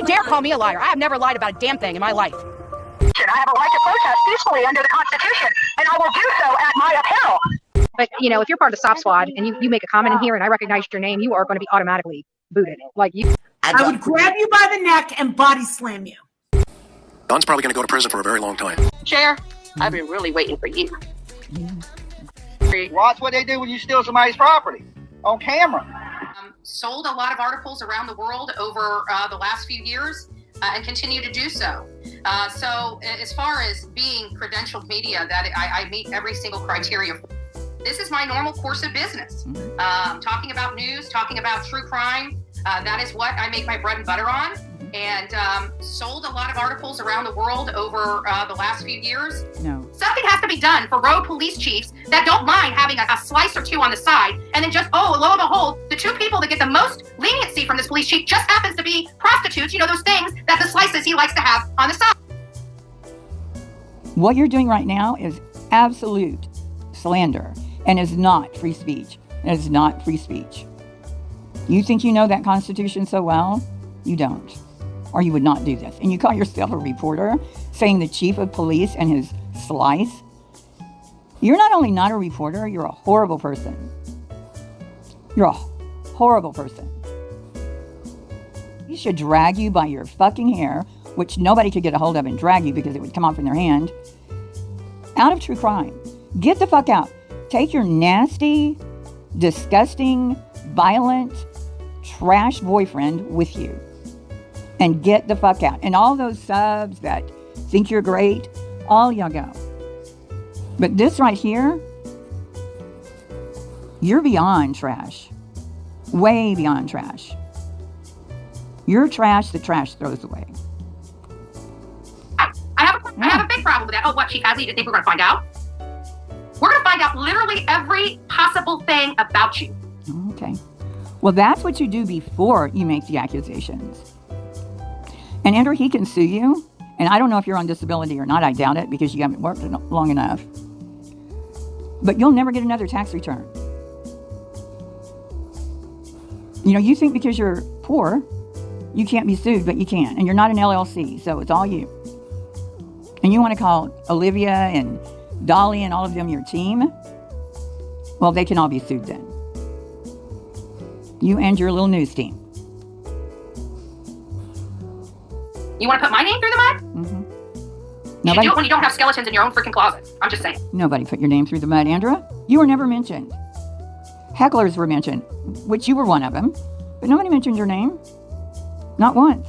dare call me a liar. I have never lied about a damn thing in my life. I have a right to protest peacefully under the Constitution, and I will do so at my apparel. But, you know, if you're part of the SOP squad and you make a comment in here and I recognize your name, you are going to be automatically booted. Like you. I would grab you by the neck and body slam you. Don's probably going to go to prison for a very long time. Chair, I've been really waiting for you. Watch what they do when you steal somebody's property on camera. Sold a lot of articles around the world over the last few years and continue to do so. So as far as being credentialed media, that I meet every single criteria. This is my normal course of business. Talking about news, talking about true crime. That is what I make my bread and butter on. And sold a lot of articles around the world over the last few years. No. Something has to be done for rogue police chiefs that don't mind having a slice or two on the side, and then just, oh, lo and behold, the two people that get the most leniency from this police chief just happens to be prostitutes, you know, those things that the slices he likes to have on the side. What you're doing right now is absolute slander and is not free speech. It is not free speech. You think you know that Constitution so well? You don't. Or you would not do this. And you call yourself a reporter, saying the chief of police and his slice? You're not only not a reporter, you're a horrible person. You're a horrible person. He should drag you by your fucking hair, which nobody could get a hold of and drag you because it would come off in their hand, out of true crime. Get the fuck out. Take your nasty, disgusting, violent, trash boyfriend with you. And get the fuck out. And all those subs that think you're great, all y'all go. But this right here, you're beyond trash. Way beyond trash. You're trash the trash throws away. I have a big problem with that. Oh, what, Chief Hadley? You think we're going to find out? We're going to find out literally every possible thing about you. Okay. Well, that's what you do before you make the accusations. And Andrew, he can sue you. And I don't know if you're on disability or not. I doubt it because you haven't worked long enough. But you'll never get another tax return. You know, you think because you're poor, you can't be sued, but you can. And you're not an LLC, so it's all you. And you want to call Olivia and Dolly and all of them your team? Well, they can all be sued then. You and your little news team. You want to put my name through the mud? Mm-hmm. You should do it when you don't have skeletons in your own freaking closet. I'm just saying. Nobody put your name through the mud, Andrea. You were never mentioned. Hecklers were mentioned, which you were one of them. But nobody mentioned your name. Not once.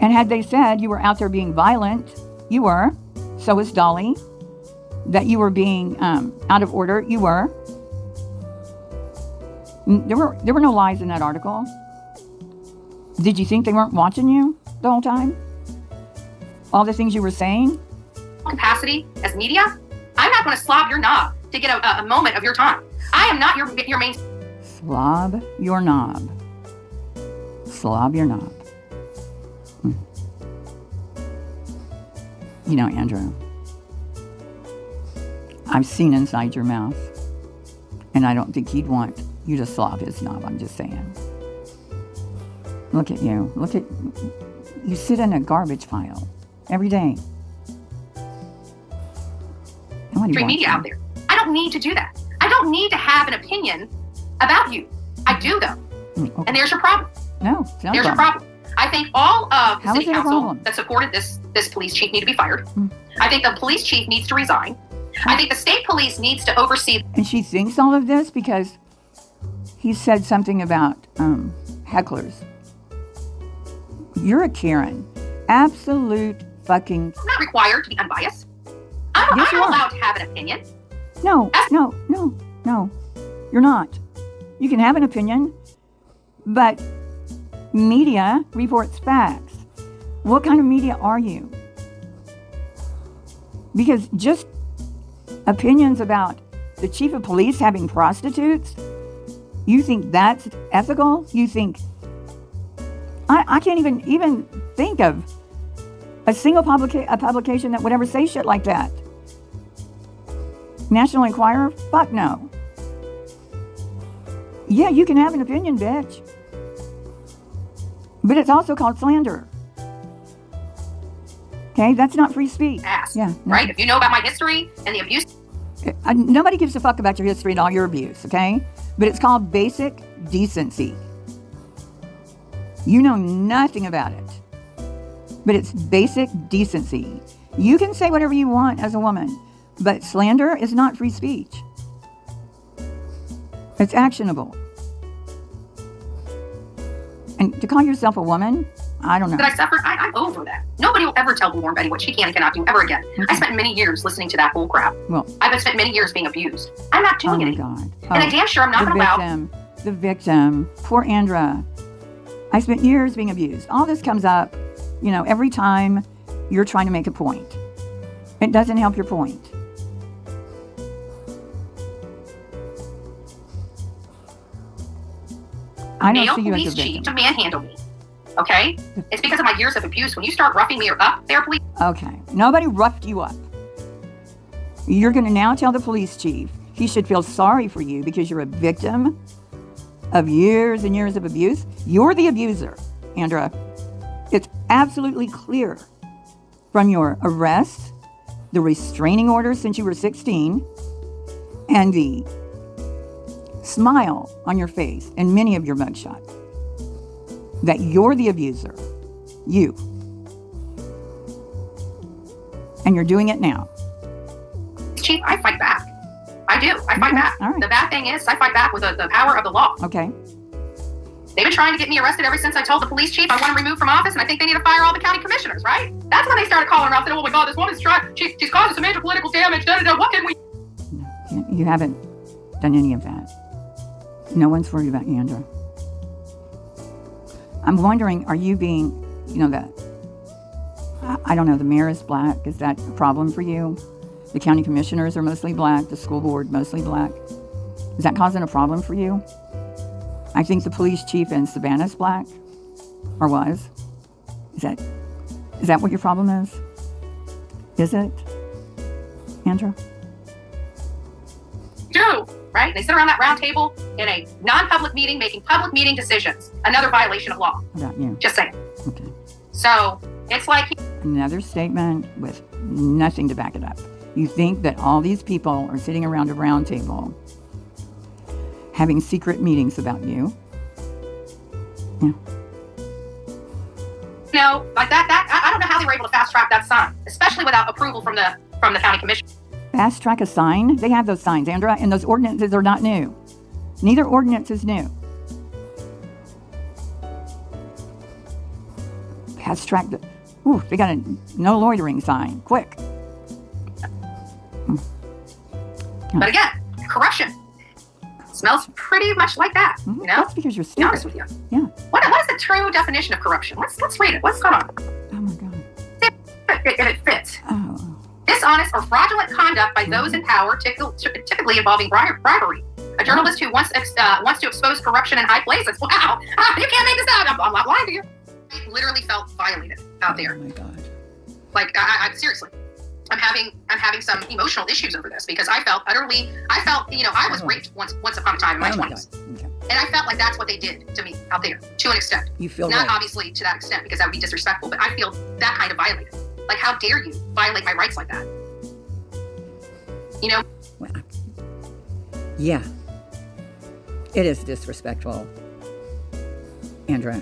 And had they said you were out there being violent, you were. So was Dolly. That you were being out of order, you were. There were no lies in that article. Did you think they weren't watching you the whole time? All the things you were saying? Capacity as media, I'm not going to slob your knob to get a moment of your time. I am not your main... Slob your knob. Slob your knob. You know, Andrew, I've seen inside your mouth, and I don't think he'd want you to slob his knob. I'm just saying. Look at you. You sit in a garbage pile every day. Media out there. I don't need to do that. I don't need to have an opinion about you. I do though. Okay. And there's your problem. No, there's your problem. I think all of the How city is it a council problem? that supported this police chief need to be fired. I think the police chief needs to resign. I think the state police needs to oversee. And she thinks all of this because he said something about hecklers. You're a Karen. Absolute fucking... I'm not required to be unbiased. I'm allowed to have an opinion. No. You're not. You can have an opinion, but media reports facts. What kind of media are you? Because just opinions about the chief of police having prostitutes, you think that's ethical? You think... I can't even think of a single publication that would ever say shit like that. National Enquirer? Fuck no. Yeah, you can have an opinion, bitch. But it's also called slander. Okay, that's not free speech. ass. Yeah, no. Right? If you know about my history and the abuse. Nobody gives a fuck about your history and all your abuse, okay? But it's called basic decency. You know nothing about it. But it's basic decency. You can say whatever you want as a woman, but slander is not free speech. It's actionable. And to call yourself a woman, I don't know. That I suffered, I'm over that. Nobody will ever tell Bullhorn Betty what she can and cannot do ever again. Okay. I spent many years listening to that bull crap. Well, I've spent many years being abused. I'm not oh doing my it anymore. God. And I'm damn sure I'm not the going to allow. victim. The victim. Poor Andra. I spent years being abused. All this comes up, every time you're trying to make a point. It doesn't help your point. I don't Male see you as a police chief victim. to manhandle me. Okay? It's because of my years of abuse. When you start roughing me up there, police. Okay. Nobody roughed you up. You're going to now tell the police chief he should feel sorry for you because you're a victim of years and years of abuse. You're the abuser, Andra. It's absolutely clear from your arrest, the restraining order since you were 16, and the smile on your face and many of your mugshots that you're the abuser. You. And you're doing it now. Chief, I fight back. I do. I fight Okay, back. all right. The bad thing is, I fight back with the power of the law. Okay. They've been trying to get me arrested ever since I told the police chief I want him removed from office, and I think they need to fire all the county commissioners, right? That's when they started calling around saying, oh my God, this woman's she's causing some major political damage. What can we? No, you haven't done any of that. No one's worried about you, Andra. I'm wondering, are you being, I don't know, the mayor is black. Is that a problem for you? The county commissioners are mostly black. The school board, mostly black. Is that causing a problem for you? I think the police chief in Savannah's black, or was. Is that what your problem is? Is it, Andra? Do, right? They sit around that round table in a non-public meeting making public meeting decisions. Another violation of law. About you. Just saying. Okay. So it's like Another statement with nothing to back it up. You think that all these people are sitting around a round table having secret meetings about you. Yeah. like that. I don't know how they were able to fast track that sign, especially without approval from the county commission. Fast track a sign? They have those signs, Andra, and those ordinances are not new. Neither ordinance is new. Fast track the... Ooh, they got a no loitering sign. Quick. But again, corruption smells pretty much like that. Mm-hmm. You know, That's because you're to be honest stupid. with you. Yeah. What is the true definition of corruption? Let's read it. What's going on? Oh my God. If it fits. Oh. Dishonest or fraudulent conduct by those in power, typically involving bribery. A journalist who wants to expose corruption in high places. Wow, you can't make this up. I'm not lying to you. I literally felt violated out there. Oh my God. Like I seriously, I'm having some emotional issues over this because I felt, I was raped once upon a time in my 20s. Okay. And I felt like that's what they did to me out there, to an extent. You feel Not right. obviously to that extent because that would be disrespectful, but I feel that kind of violated. Like, how dare you violate my rights like that? You know? Well, yeah. It is disrespectful, Andra.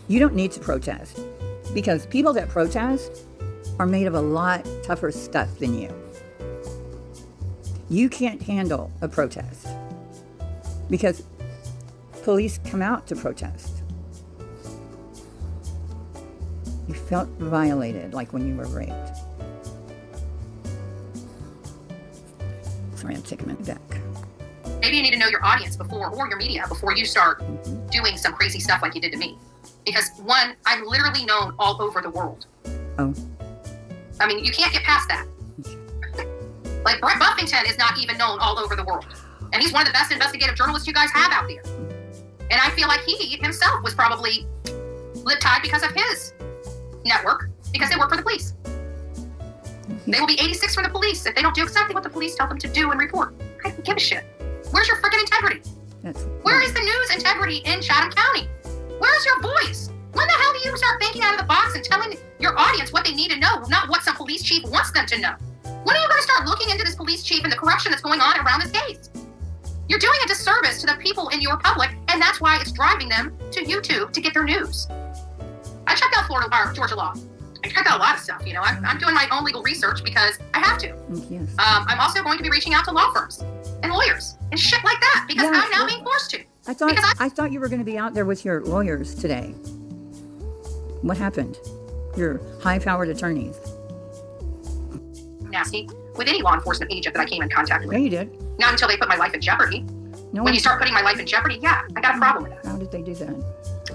You don't need to protest because people that protest are made of a lot tougher stuff than you. You can't handle a protest because police come out to protest. You felt violated like when you were raped. Sorry, I'm taking a deck. Maybe you need to know your audience or your media before you start doing some crazy stuff like you did to me. Because one, I'm literally known all over the world. Oh. I mean, you can't get past that. Like, Brett Buffington is not even known all over the world. And he's one of the best investigative journalists you guys have out there. And I feel like he himself was probably lip-tied because of his network, because they work for the police. They will be 86 from the police if they don't do exactly what the police tell them to do and report. I don't give a shit. Where's your freaking integrity? Where is the news integrity in Chatham County? Where's your voice? When the hell do you start thinking out of the box and telling your audience what they need to know, not what some police chief wants them to know? When are you going to start looking into this police chief and the corruption that's going on around this case? You're doing a disservice to the people in your public, and that's why it's driving them to YouTube to get their news. I checked out Georgia law. I checked out a lot of stuff. I'm doing my own legal research because I have to. Yes. I'm also going to be reaching out to law firms and lawyers and shit like that because I'm now being forced to. I thought you were going to be out there with your lawyers today. What happened? Your high-powered attorneys. Nasty with any law enforcement agent that I came in contact with. Yeah, you did. Not until they put my life in jeopardy. When you start putting my life in jeopardy, yeah, I got a problem with that. How did they do that?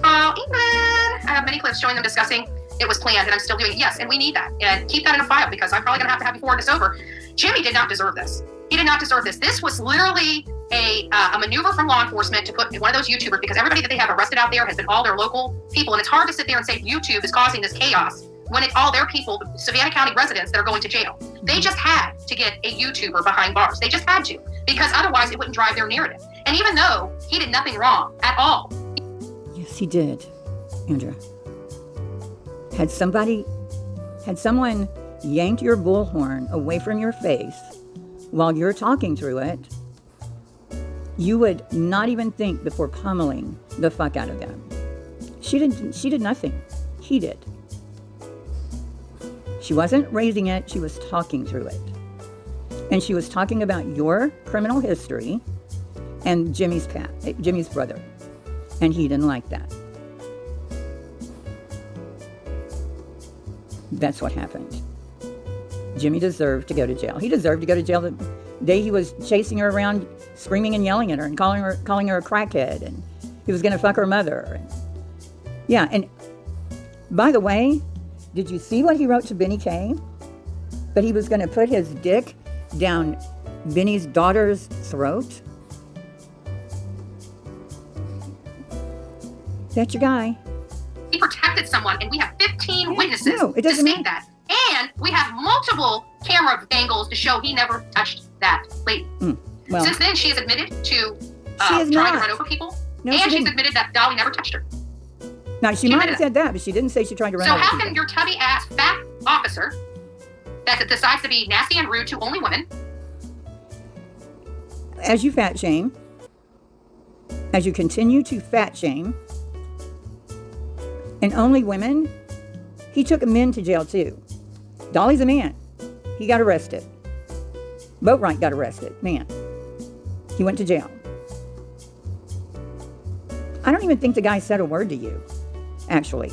Oh, England. I have many clips showing them discussing it was planned, and I'm still doing it. Yes, and we need that. And keep that in a file because I'm probably going to have before it's over. Jimmy did not deserve this. He did not deserve this. This was literally a maneuver from law enforcement to put one of those YouTubers, because everybody that they have arrested out there has been all their local people. And it's hard to sit there and say YouTube is causing this chaos when it's all their people, Savannah County residents, that are going to jail. They just had to get a YouTuber behind bars. They just had to, because otherwise it wouldn't drive their narrative. And even though he did nothing wrong at all. Yes, he did, Andrea. Had someone yanked your bullhorn away from your face while you're talking through it, you would not even think before pummeling the fuck out of them. She did nothing. He did. She wasn't raising it, she was talking through it. And she was talking about your criminal history and Jimmy's brother. And he didn't like that. That's what happened. Jimmy deserved to go to jail. He deserved to go to jail the day he was chasing her around, screaming and yelling at her and calling her a crackhead, and he was going to fuck her mother. And by the way, did you see what he wrote to Benny K? That he was going to put his dick down Benny's daughter's throat? That's your guy. He protected someone, and we have 15 witnesses No, it to doesn't state matter. that. And we have multiple camera angles to show he never touched that lady. Well, Since then, she has admitted to has trying to not. run over people. No, and she she's didn't. admitted that Dolly never touched her. now she might have said that, but she didn't say she tried to run So over how people. can your tubby ass fat officer that decides to be nasty and rude to only women, As you fat shame, as you continue to fat shame, and only women, he took men to jail too. Dolly's a man. He got arrested. Boatwright got arrested. Man. He went to jail. I don't even think the guy said a word to you, actually.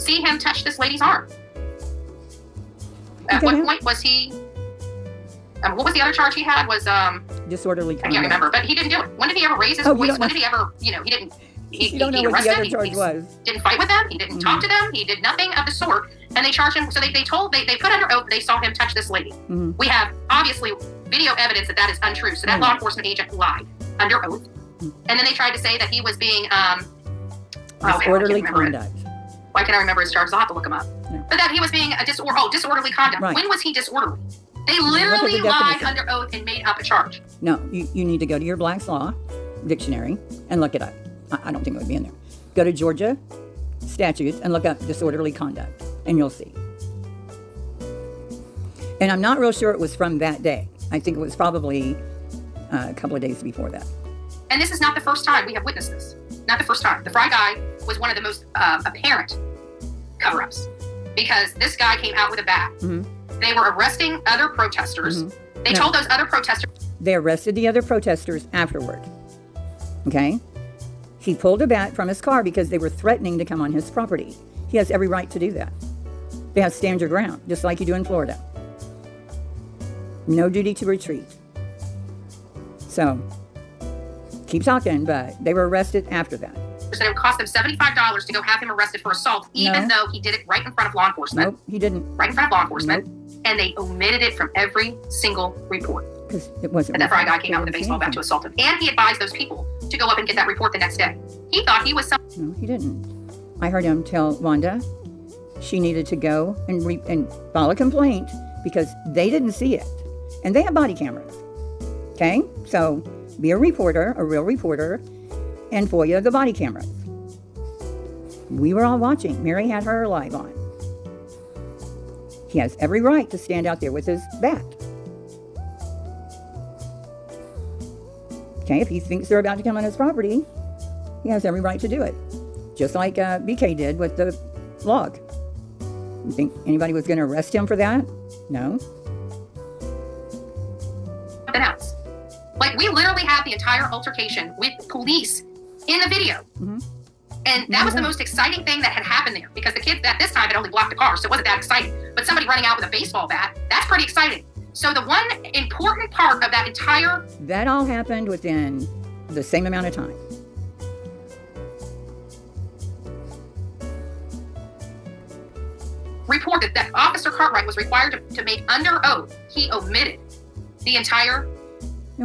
see him touch this lady's arm? At what point was he? What was the other charge he had? Was disorderly conduct. I can't remember, but he didn't do it. When did he ever raise his voice? When did he ever? He didn't. You don't know what the other charge was. Didn't fight with them. He didn't talk to them. He did nothing of the sort. And they charged him. So they put under oath. They saw him touch this lady. We have obviously video evidence that is untrue. So that law enforcement agent lied under oath. And then they tried to say that he was being disorderly conduct. Why can't I remember his charges? I'll have to look him up. Yeah. But that he was being disorderly conduct. Right. When was he disorderly? They literally lied under oath and made up a charge. No, you need to go to your Black's Law dictionary and look it up. I don't think it would be in there. Go to Georgia statutes and look up disorderly conduct, and you'll see. And I'm not real sure it was from that day. I think it was probably a couple of days before that. And this is not the first time we have witnessed this. Not the first time. The Fry guy was one of the most apparent cover-ups because this guy came out with a bat. They were arresting other protesters. They told those other protesters. They arrested the other protesters afterward. Okay? He pulled a bat from his car because they were threatening to come on his property. He has every right to do that. They have stand your ground, just like you do in Florida. No duty to retreat. So, keep talking, but they were arrested after that. So it would cost them $75 to go have him arrested for assault, even though he did it right in front of law enforcement. Nope, he didn't. Right in front of law enforcement. And they omitted it from every single report. Because it wasn't. And that Fry guy came out with a baseball bat to assault him. And he advised those people to go up and get that report the next day. He thought he was some. No, he didn't. I heard him tell Wanda she needed to go and file a complaint because they didn't see it. And they have body cameras. Okay? So be a reporter, a real reporter, and FOIA the body cameras. We were all watching. Mary had her live on. He has every right to stand out there with his bat. Okay, if he thinks they're about to come on his property, he has every right to do it. Just like BK did with the log. You think anybody was going to arrest him for that? No. Something else. Like, we literally had the entire altercation with police in the video. Mm-hmm. And that was the most exciting thing that had happened there, because the kids at this time had only blocked the car, so it wasn't that exciting. But somebody running out with a baseball bat, that's pretty exciting. So the one important part of that entire... That all happened within the same amount of time. report that Officer Cartwright was required to make under oath, he omitted the entire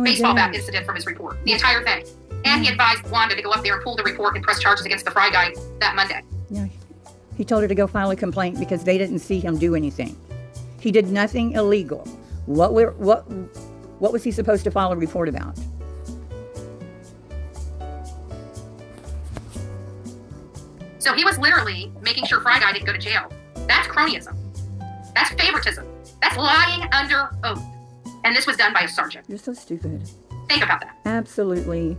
baseball bat incident from his report, the entire thing. And he advised Wanda to go up there and pull the report and press charges against the Fry guy that Monday. Yeah, he told her to go file a complaint because they didn't see him do anything. He did nothing illegal. What was he supposed to file a report about? So he was literally making sure Fry guy didn't go to jail. That's cronyism. That's favoritism. That's lying under oath. And this was done by a sergeant. You're so stupid. Think about that. Absolutely.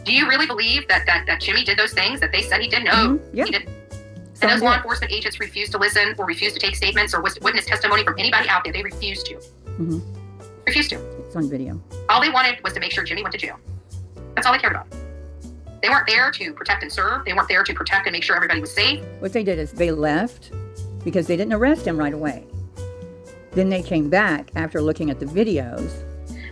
Do you really believe that Jimmy did those things that they said he did? No, Mm-hmm. Yeah. he didn't. And those law enforcement agents refused to listen or refused to take statements or witness testimony from anybody out there. They refused to. Mm-hmm. Refused to. It's on video. All they wanted was to make sure Jimmy went to jail. That's all they cared about. They weren't there to protect and serve. They weren't there to protect and make sure everybody was safe. What they did is they left because they didn't arrest him right away. Then they came back after looking at the videos.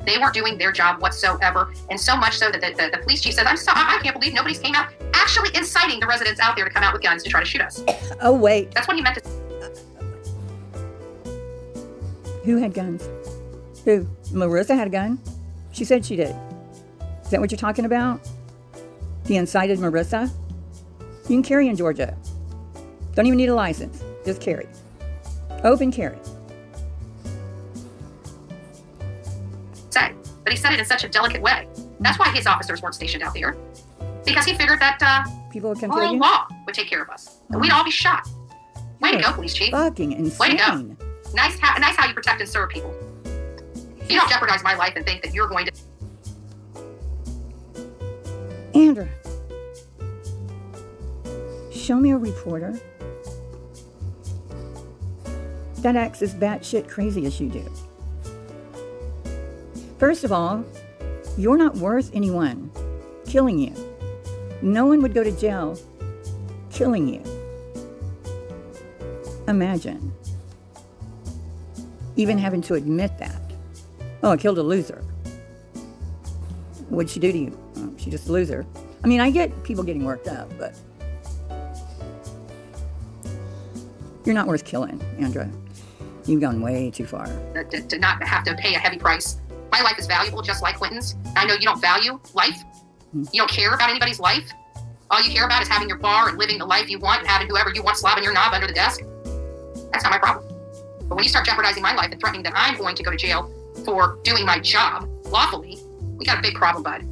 They weren't doing their job whatsoever, and so much so that the police chief says, I can't believe nobody's came out, actually inciting the residents out there to come out with guns to try to shoot us. Oh, wait. That's what he meant to. Who had guns? Who? Marissa had a gun? She said she did. Is that what you're talking about? He incited Marissa? You can carry in Georgia. Don't even need a license. Just carry. Open carry. But he said it in such a delicate way. That's why his officers weren't stationed out there. Because he figured that people would come rural kill you? law would take care of us. And we'd all be shot. Way to You're go, police chief. Fucking insane. Way to go. Nice how you protect and serve people. You don't jeopardize my life and think that you're going to... Andra, show me a reporter that acts as batshit crazy as you do. First of all, you're not worth anyone killing you. No one would go to jail killing you. Imagine even having to admit that. Oh, I killed a loser. What'd she do to you? Oh, she's just a loser. I mean, I get people getting worked up, but you're not worth killing, Andra. You've gone way too far. to not have to pay a heavy price. My life is valuable, just like Quentin's. I know you don't value life. You don't care about anybody's life. All you care about is having your bar and living the life you want and having whoever you want slobbing your knob under the desk. That's not my problem. But when you start jeopardizing my life and threatening that I'm going to go to jail for doing my job lawfully, we got a big problem, bud.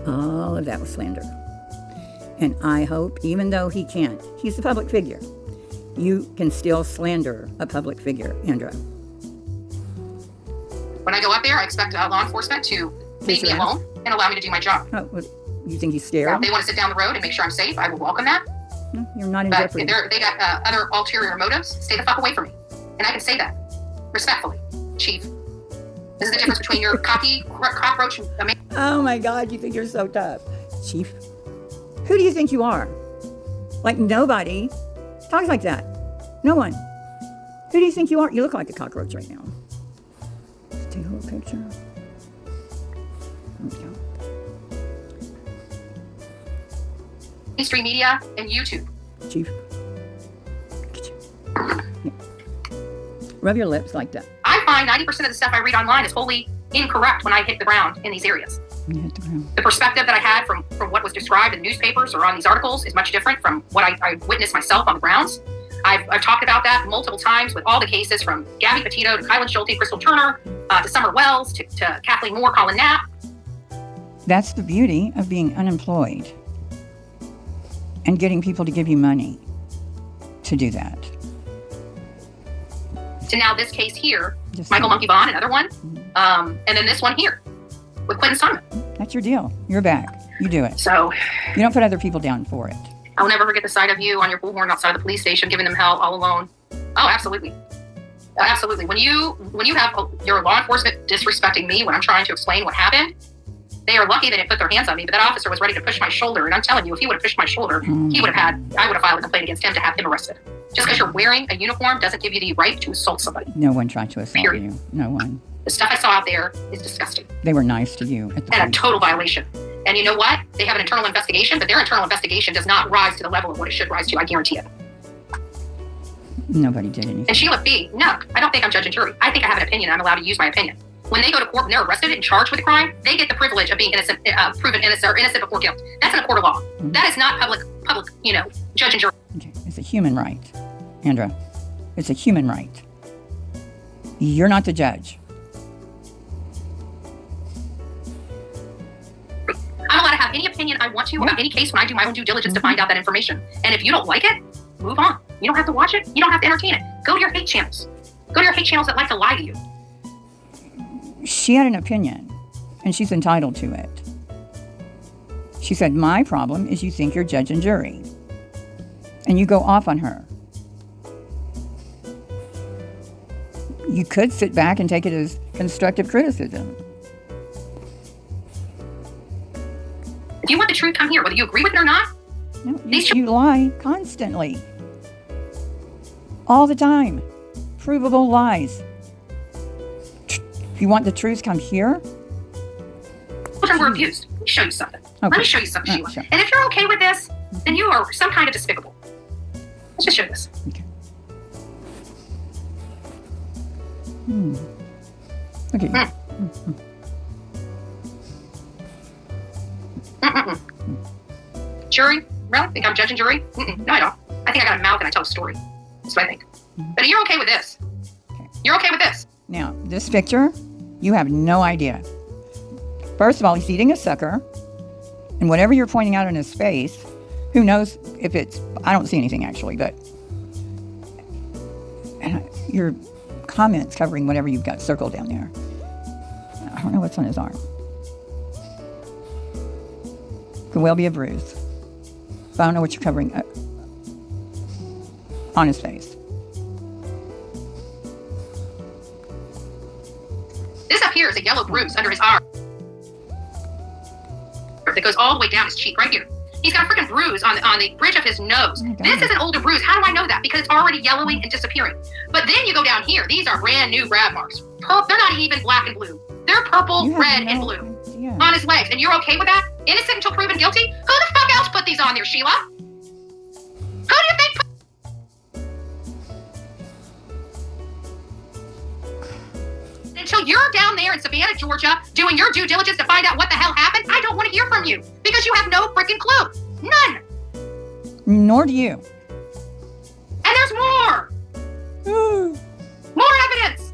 All of that was slander. And I hope, even though he can't, he's a public figure, you can still slander a public figure, Andra. When I go up there, I expect law enforcement to leave me alone and allow me to do my job. Oh, what, you think he's scared? If they want to sit down the road and make sure I'm safe, I will welcome that. No, you're not in But jeopardy. if they got other ulterior motives, stay the fuck away from me. And I can say that respectfully, Chief. This is the difference between your cocky cockroach. Oh my God, you think you're so tough. Chief, who do you think you are? Like nobody talks like that. No one. Who do you think you are? You look like a cockroach right now. Let's take a little picture. There we go. Mainstream media and YouTube. Chief. Yeah. Rub your lips like that. I find 90% of the stuff I read online is wholly incorrect when I hit the ground in these areas. You hit the ground. The perspective that I had from what was described in newspapers or on these articles is much different from what I witnessed myself on the grounds. I've talked about that multiple times with all the cases from Gabby Petito to Kylan Schulte, Crystal Turner, to Summer Wells, to Kathleen Moore, Colin Knapp. That's the beauty of being unemployed and getting people to give you money to do that. To now this case here, Just Michael saying. Monkey Vaughn, another one, and then this one here with Quentin Simon. That's your deal. You're back. You do it. So You don't put other people down for it. I'll never forget the sight of you on your bullhorn outside of the police station, giving them hell all alone. Oh, absolutely. Absolutely. When you have your law enforcement disrespecting me when I'm trying to explain what happened, they are lucky they didn't put their hands on me, but that officer was ready to push my shoulder. And I'm telling you, if he would have pushed my shoulder, I would have filed a complaint against him to have him arrested. Just because you're wearing a uniform doesn't give you the right to assault somebody. No one tried to assault Period. you. No one. The stuff I saw out there is disgusting They were nice to you at the and a police total station. violation. And you know what? They have an internal investigation, but their internal investigation does not rise to the level of what it should rise to. I guarantee it. Nobody did anything. And Sheila B., no, I don't think I'm judge and jury. I think I have an opinion. I'm allowed to use my opinion. When they go to court and they're arrested and charged with a crime, they get the privilege of being innocent, proven innocent or innocent before guilt. That's in a court of law. Mm-hmm. That is not public, judge and jury. Okay. It's a human right, Andra. It's a human right. You're not the judge. I'm allowed to have any opinion I want to about any case when I do my own due diligence to find out that information. And if you don't like it, move on. You don't have to watch it. You don't have to entertain it. Go to your hate channels. Go to your hate channels that like to lie to you. She had an opinion, and she's entitled to it. She said, my problem is you think you're judge and jury. And you go off on her. You could sit back and take it as constructive criticism. If you want the truth, come here, whether you agree with it or not. No, you lie constantly. All the time. Provable lies. If you want the truth, come here. Children were abused. Let me show you something. Let me show you something, Sheila. Sure. And if you're okay with this, then you are some kind of despicable. Let's just show this. Okay. Look at you. Jury? Really? Think I'm judge and jury? No, I don't. I think I got a mouth and I tell a story. That's what I think. But you're okay with this. Okay. You're okay with this. Now, this picture, you have no idea. First of all, he's eating a sucker. And whatever you're pointing out in his face, who knows if it's, I don't see anything actually, but your comments covering whatever you've got circled down there. I don't know what's on his arm. Could well be a bruise. But I don't know what you're covering on his face. This up here is a yellow bruise under his arm that goes all the way down his cheek, right here. He's got a freaking bruise on the bridge of his nose. This is an older bruise. How do I know that? Because it's already yellowing and disappearing. But then you go down here. These are brand new grab marks. They're not even black and blue. They're purple, red, and blue on his legs. And you're okay with that? Innocent until proven guilty? Who the fuck else put these on there, Sheila? Who do you think until you're down there in Savannah, Georgia, doing your due diligence to find out what the hell happened, I don't want to hear from you because you have no freaking clue. None. Nor do you. And there's more. More evidence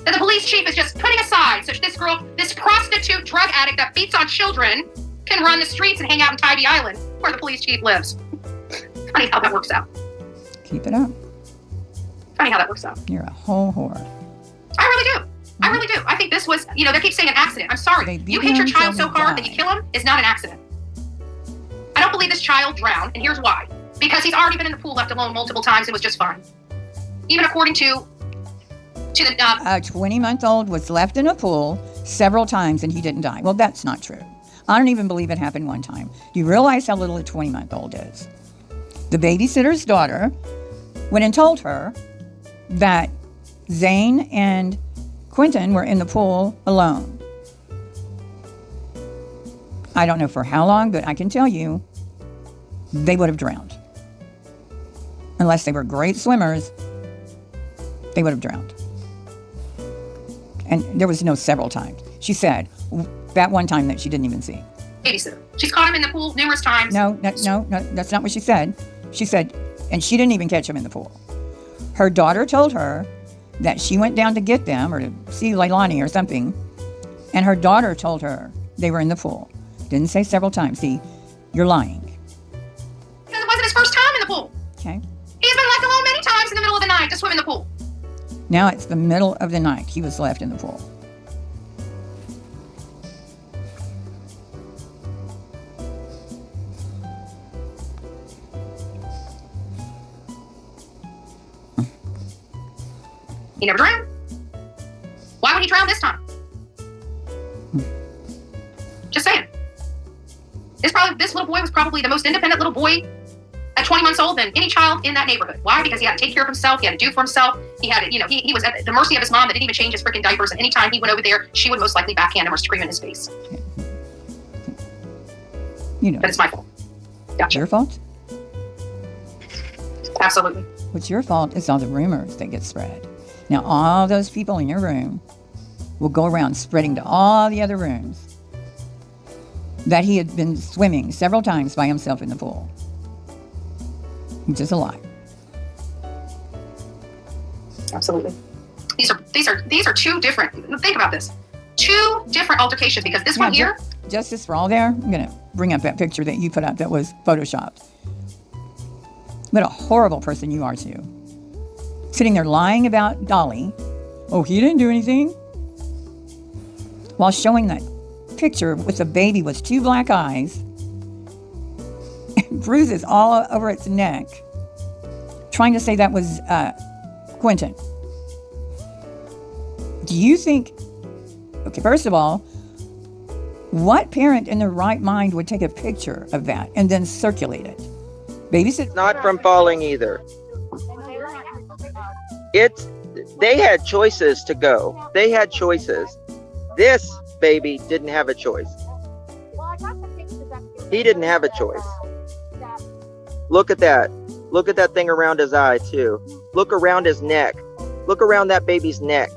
that the police chief is just putting aside so this girl, this prostitute drug addict that beats on children, can run the streets and hang out in Tybee Island where the police chief lives. Funny how that works out. Keep it up. Funny how that works out. You're a whole whore. I really do. I really do. I think this was, they keep saying an accident. I'm sorry. You hit your child so hard that you kill him is not an accident. I don't believe this child drowned, and here's why. Because he's already been in the pool left alone multiple times and was just fine. Even according to the... A 20-month-old was left in a pool several times and he didn't die. Well, that's not true. I don't even believe it happened one time. Do you realize how little a 20-month-old is? The babysitter's daughter went and told her that Zane and Quentin were in the pool alone. I don't know for how long, but I can tell you they would have drowned. Unless they were great swimmers, they would have drowned. And there was no several times. She said that one time that she didn't even see. Babysitter. She's caught him in the pool numerous times. No, that's not what she said. She said, and she didn't even catch him in the pool. Her daughter told her that she went down to get them or to see Leilani or something, and her daughter told her they were in the pool. Didn't say several times. See, you're lying. Because Okay. He's been left alone many times in the middle of the night to swim in the pool. Now it's the middle of the night. He was left in the pool. He never drowned. Why would he drown this time? Just saying. This little boy was probably the most independent little boy at 20 months old than any child in that neighborhood. Why? Because he had to take care of himself. He had to do for himself. He had to, he was at the mercy of his mom that didn't even change his freaking diapers. And anytime he went over there, she would most likely backhand him or scream in his face. But it's my fault. Gotcha. It's your fault? Absolutely. What's your fault is all the rumors that get spread. Now, all those people in your room will go around spreading to all the other rooms that he had been swimming several times by himself in the pool. Which is a lie. Absolutely. These are two different. Think about this. Two different altercations, because this one here. Justice for all there. I'm going to bring up that picture that you put up that was photoshopped. What a horrible person you are too. Sitting there lying about Dolly. Oh, he didn't do anything. While showing that picture with the baby with 2 black eyes and bruises all over its neck. Trying to say that was Quentin. Do you think... Okay, first of all, what parent in their right mind would take a picture of that and then circulate it? Babysit? Not from falling either. They had choices to go. They had choices. This baby didn't have a choice. He didn't have a choice. Look at that. Look at that thing around his eye too. Look around his neck. Look around that baby's neck.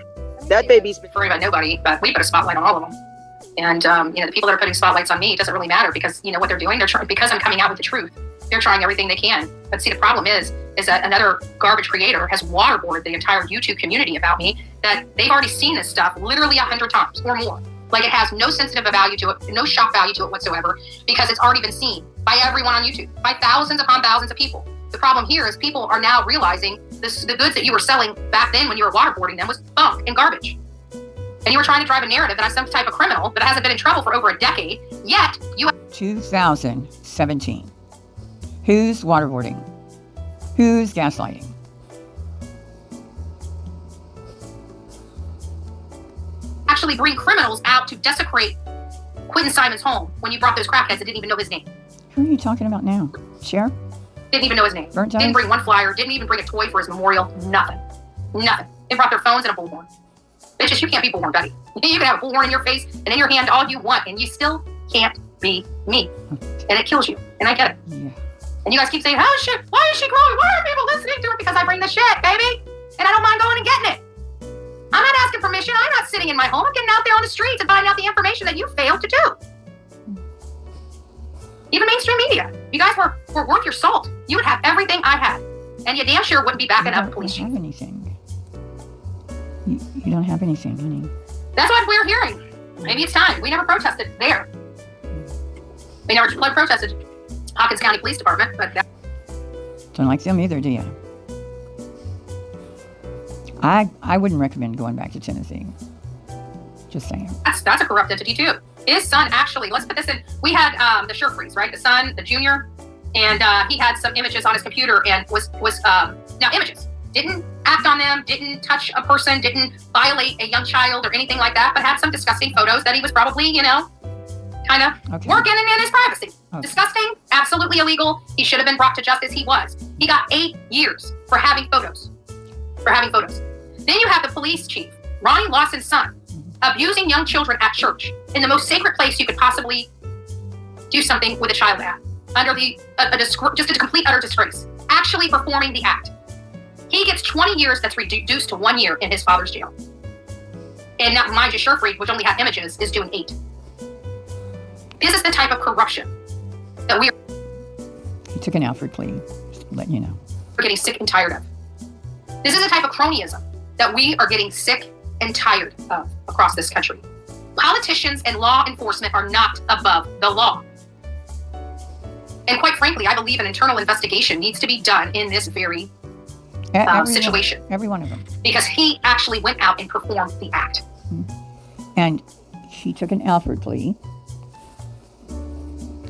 That baby's worried about nobody, but we put a spotlight on all of them. And the people that are putting spotlights on me, it doesn't really matter, because what they're doing. They're trying, because I'm coming out with the truth. They're trying everything they can. But see, the problem is that another garbage creator has waterboarded the entire YouTube community about me, that they've already seen this stuff literally 100 times or more. Like, it has no sensitive value to it, no shock value to it whatsoever, because it's already been seen by everyone on YouTube, by thousands upon thousands of people. The problem here is people are now realizing the goods that you were selling back then when you were waterboarding them was bunk and garbage. And you were trying to drive a narrative that I'm some type of criminal that hasn't been in trouble for over a decade, yet you... 2017. Who's waterboarding? Who's gaslighting? Actually bring criminals out to desecrate Quentin Simon's home when you brought those crackheads that didn't even know his name. Who are you talking about now? Cher? Didn't even know his name. Burnt Didn't Eyes? bring one flyer, didn't even bring a toy for his memorial, nothing. Nothing. They brought their phones and a bullhorn. Bitches, you can't be Bullhorn, Betty. You can have a bullhorn in your face and in your hand all you want, and you still can't be me. And it kills you. And I get it. Yeah. And you guys keep saying, oh shit, why is she growing? Why are people listening to her? Because I bring the shit, baby. And I don't mind going and getting it. I'm not asking permission. I'm not sitting in my home. I'm getting out there on the streets and finding out the information that you failed to do. Even mainstream media. If you guys were worth your salt, you would have everything I had. And you damn sure wouldn't be backing up police chief. You don't have anything. You don't have anything, honey. That's what we're hearing. Maybe it's time. We never protested there. We never protested Hawkins County Police Department, but Don't like them either, do you? I wouldn't recommend going back to Tennessee. Just saying. that's a corrupt entity too. His son actually, let's put this in. We had the Sherfreeze, right? The son, the junior, and he had some images on his computer and was now images. Didn't act on them, didn't touch a person, didn't violate a young child or anything like that, but had some disgusting photos that he was probably, kind of working in his privacy. Okay. Disgusting, absolutely illegal. He should have been brought to justice. He was. He got 8 years for having photos. Then you have the police chief, Ronnie Lawson's son, abusing young children at church in the most sacred place you could possibly do something with a child at, under just a complete utter disgrace. Actually performing the act. He gets 20 years that's reduced to 1 year in his father's jail. And now, mind you, Sherfreed, which only had images, is doing 8. This is the type of corruption that we are... He took an Alfred plea, just letting you know. We're getting sick and tired of. This is the type of cronyism that we are getting sick and tired of across this country. Politicians and law enforcement are not above the law. And quite frankly, I believe an internal investigation needs to be done in this very situation. Every one of them. Because he actually went out and performed the act. And she took an Alford plea.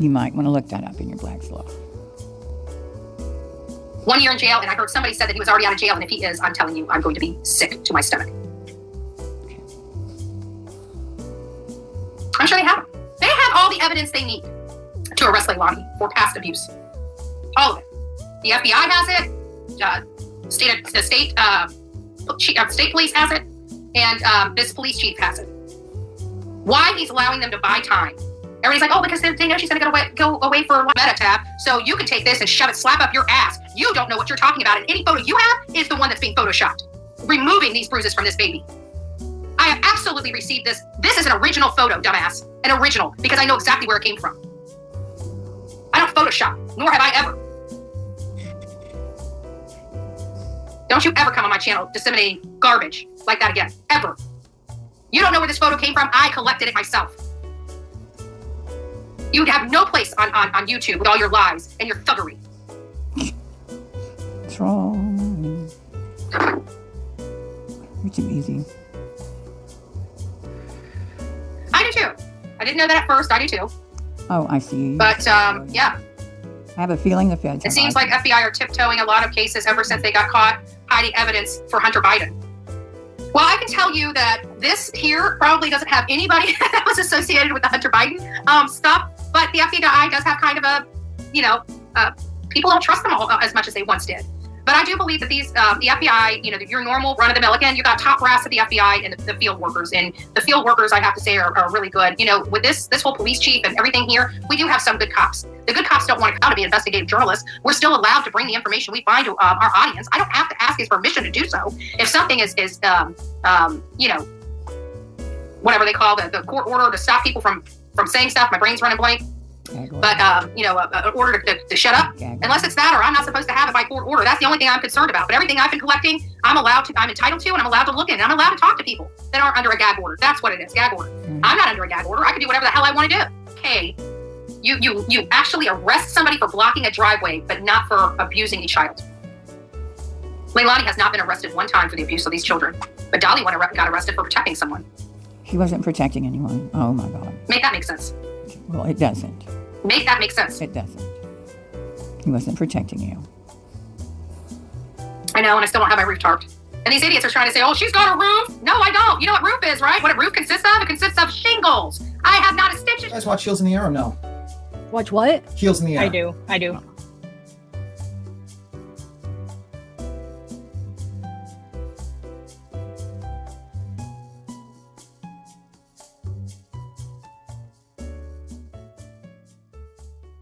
You might want to look that up in your Black's Law. 1 year in jail, and I heard somebody said that he was already out of jail, and if he is, I'm telling you, I'm going to be sick to my stomach. I'm sure they have him. They have all the evidence they need to arrest Leilani for past abuse. All of it. The FBI has it. State police has it, and this police chief has it. Why he's allowing them to buy time? Everybody's like, oh, because they know she's going to go away for a meta tab, so you can take this and shove it, slap up your ass. You don't know what you're talking about, and any photo you have is the one that's being photoshopped, removing these bruises from this baby. I have absolutely received this. This is an original photo, dumbass. An original, because I know exactly where it came from. I don't Photoshop, nor have I ever. Don't you ever come on my channel disseminating garbage like that again, ever. You don't know where this photo came from. I collected it myself. You would have no place on YouTube with all your lies and your thuggery. What's wrong? You're too easy. I do too. I didn't know that at first. I do too. Oh, I see. But yeah. I have a feeling the feds. It seems like FBI are tiptoeing a lot of cases ever since they got caught hiding evidence for Hunter Biden. Well, I can tell you that this here probably doesn't have anybody that was associated with the Hunter Biden stuff, but the FBI does have kind of a, people don't trust them all as much as they once did. But I do believe that these, the FBI, your normal run-of-the-mill, again, you got top brass of the FBI and the field workers. And the field workers, I have to say, are really good. With this whole police chief and everything here, we do have some good cops. The good cops don't want to come to be investigative journalists. We're still allowed to bring the information we find to our audience. I don't have to ask his permission to do so. If something is whatever they call the court order to stop people from saying stuff, my brain's running blank. But, an order to shut up, unless it's that, or I'm not supposed to have it by court order. That's the only thing I'm concerned about. But everything I've been collecting, I'm entitled to, and I'm allowed to look in. I'm allowed to talk to people that aren't under a gag order. That's what it is, gag order. I'm not under a gag order. I can do whatever the hell I want to do. Okay, you actually arrest somebody for blocking a driveway, but not for abusing a child. Leilani has not been arrested one time for the abuse of these children, but Dolly got arrested for protecting someone. She wasn't protecting anyone. Oh my God. Make that make sense. Well, it doesn't. Make that make sense. It doesn't. He wasn't protecting you. I know, and I still don't have my roof tarped. And these idiots are trying to say, oh, she's got a roof. No, I don't. You know what roof is, right? What a roof consists of? It consists of shingles. I have not a stitch. You guys watch Heels in the Air or no? Watch what? Heels in the Air. I do.